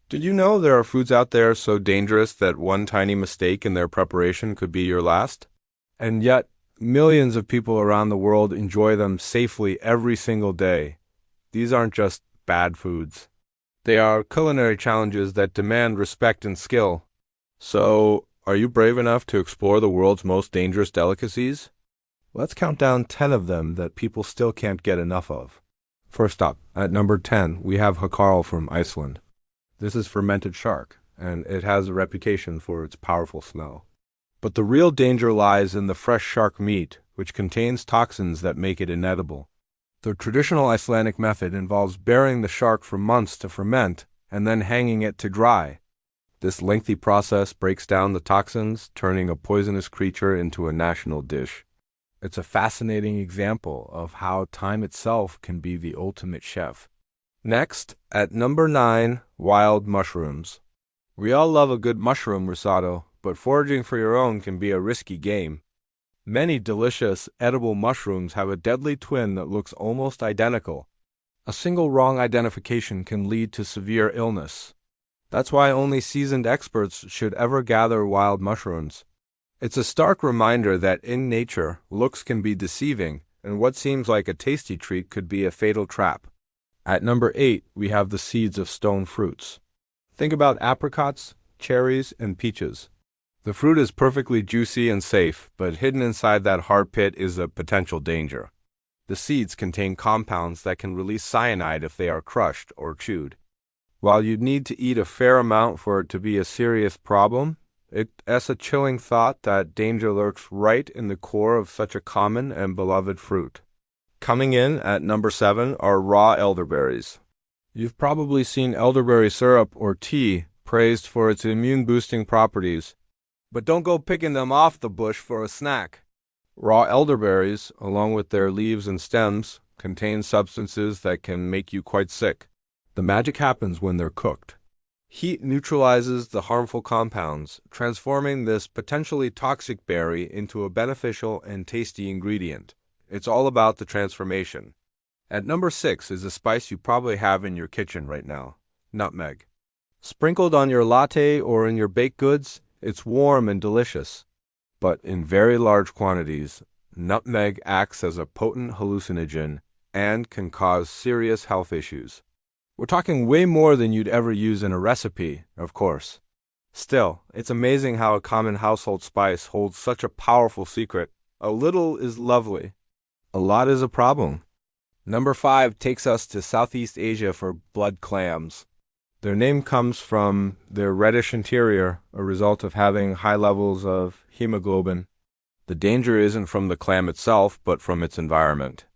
Did you know there are foods out there so dangerous that one tiny mistake in their preparation could be your last? And yet, millions of people around the world enjoy them safely every single day. These aren't just bad foods. They are culinary challenges that demand respect and skill. So, are you brave enough to explore the world's most dangerous delicacies? Let's count down 10 of them that people still can't get enough of. First up, at number 10, we have Hakarl from Iceland. This is fermented shark, and it has a reputation for its powerful smell. But the real danger lies in the fresh shark meat, which contains toxins that make it inedible. The traditional Icelandic method involves burying the shark for months to ferment and then hanging it to dry. This lengthy process breaks down the toxins, turning a poisonous creature into a national dish. It's a fascinating example of how time itself can be the ultimate chef. Next, at number 9, wild mushrooms. We all love a good mushroom risotto, but foraging for your own can be a risky game. Many delicious, edible mushrooms have a deadly twin that looks almost identical. A single wrong identification can lead to severe illness. That's why only seasoned experts should ever gather wild mushrooms. It's a stark reminder that in nature, looks can be deceiving, and what seems like a tasty treat could be a fatal trap. At number 8, we have the seeds of stone fruits. Think about apricots, cherries, and peaches. The fruit is perfectly juicy and safe, but hidden inside that hard pit is a potential danger. The seeds contain compounds that can release cyanide if they are crushed or chewed. While you'd need to eat a fair amount for it to be a serious problem, it's a chilling thought that danger lurks right in the core of such a common and beloved fruit. Coming in at number 7 are raw elderberries. You've probably seen elderberry syrup or tea praised for its immune-boosting properties, but don't go picking them off the bush for a snack. Raw elderberries, along with their leaves and stems, contain substances that can make you quite sick. The magic happens when they're cooked. Heat neutralizes the harmful compounds, transforming this potentially toxic berry into a beneficial and tasty ingredient. It's all about the transformation. At number 6 is a spice you probably have in your kitchen right now, nutmeg. Sprinkled on your latte or in your baked goods, it's warm and delicious. But in very large quantities, nutmeg acts as a potent hallucinogen and can cause serious health issues. We're talking way more than you'd ever use in a recipe, of course. Still, it's amazing how a common household spice holds such a powerful secret. A little is lovely. A lot is a problem. Number 5 takes us to Southeast Asia for blood clams. Their name comes from their reddish interior, a result of having high levels of hemoglobin. The danger isn't from the clam itself, but from its environment.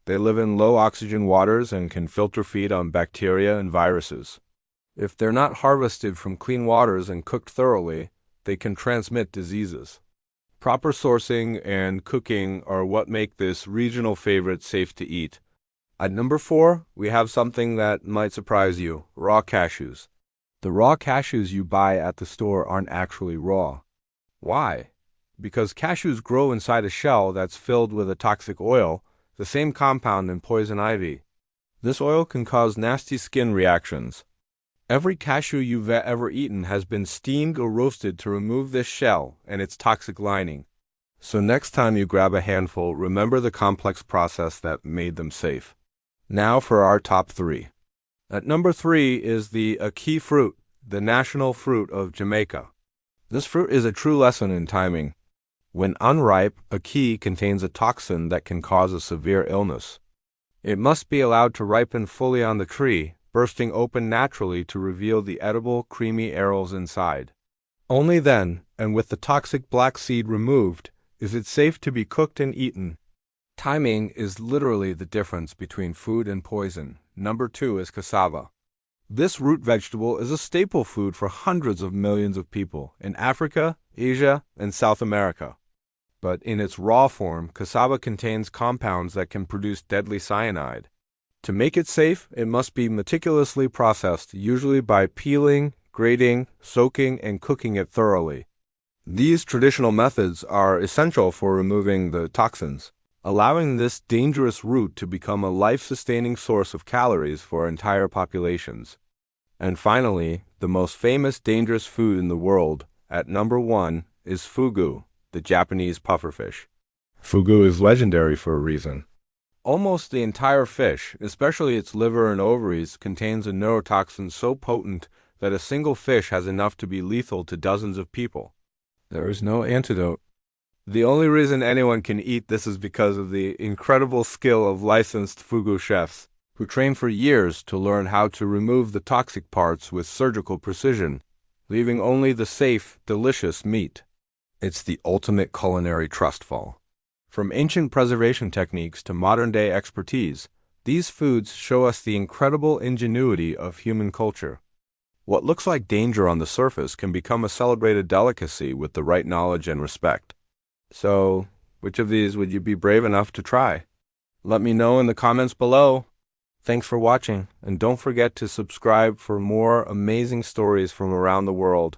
They live in low-oxygen waters and can filter feed on bacteria and viruses. If they're not harvested from clean waters and cooked thoroughly, they can transmit diseases. Proper sourcing and cooking are what make this regional favorite safe to eat. At number 4, we have something that might surprise you, raw cashews. The raw cashews you buy at the store aren't actually raw. Why? Because cashews grow inside a shell that's filled with a toxic oil, the same compound in poison ivy. This oil can cause nasty skin reactions. Every cashew you've ever eaten has been steamed or roasted to remove this shell and its toxic lining. So next time you grab a handful, remember the complex process that made them safe. Now for our top 3. At number 3 is the ackee fruit, the national fruit of Jamaica. This fruit is a true lesson in timing. When unripe, ackee contains a toxin that can cause a severe illness. It must be allowed to ripen fully on the tree, bursting open naturally to reveal the edible, creamy arils inside. Only then, and with the toxic black seed removed, is it safe to be cooked and eaten. Timing is literally the difference between food and poison. Number 2 is cassava. This root vegetable is a staple food for hundreds of millions of people in Africa, Asia, and South America. But in its raw form, cassava contains compounds that can produce deadly cyanide. To make it safe, it must be meticulously processed, usually by peeling, grating, soaking, and cooking it thoroughly. These traditional methods are essential for removing the toxins, allowing this dangerous root to become a life-sustaining source of calories for entire populations. And finally, The most famous dangerous food in the world, at number 1, is fugu, the Japanese pufferfish. Fugu is legendary for a reason. Almost the entire fish, especially its liver and ovaries, contains a neurotoxin so potent that a single fish has enough to be lethal to dozens of people. There is no antidote. The only reason anyone can eat this is because of the incredible skill of licensed fugu chefs, who train for years to learn how to remove the toxic parts with surgical precision, leaving only the safe, delicious meat. It's the ultimate culinary trust fall. From ancient preservation techniques to modern-day expertise, these foods show us the incredible ingenuity of human culture. What looks like danger on the surface can become a celebrated delicacy with the right knowledge and respect. So, which of these would you be brave enough to try? Let me know in the comments below. Thanks for watching, and don't forget to subscribe for more amazing stories from around the world.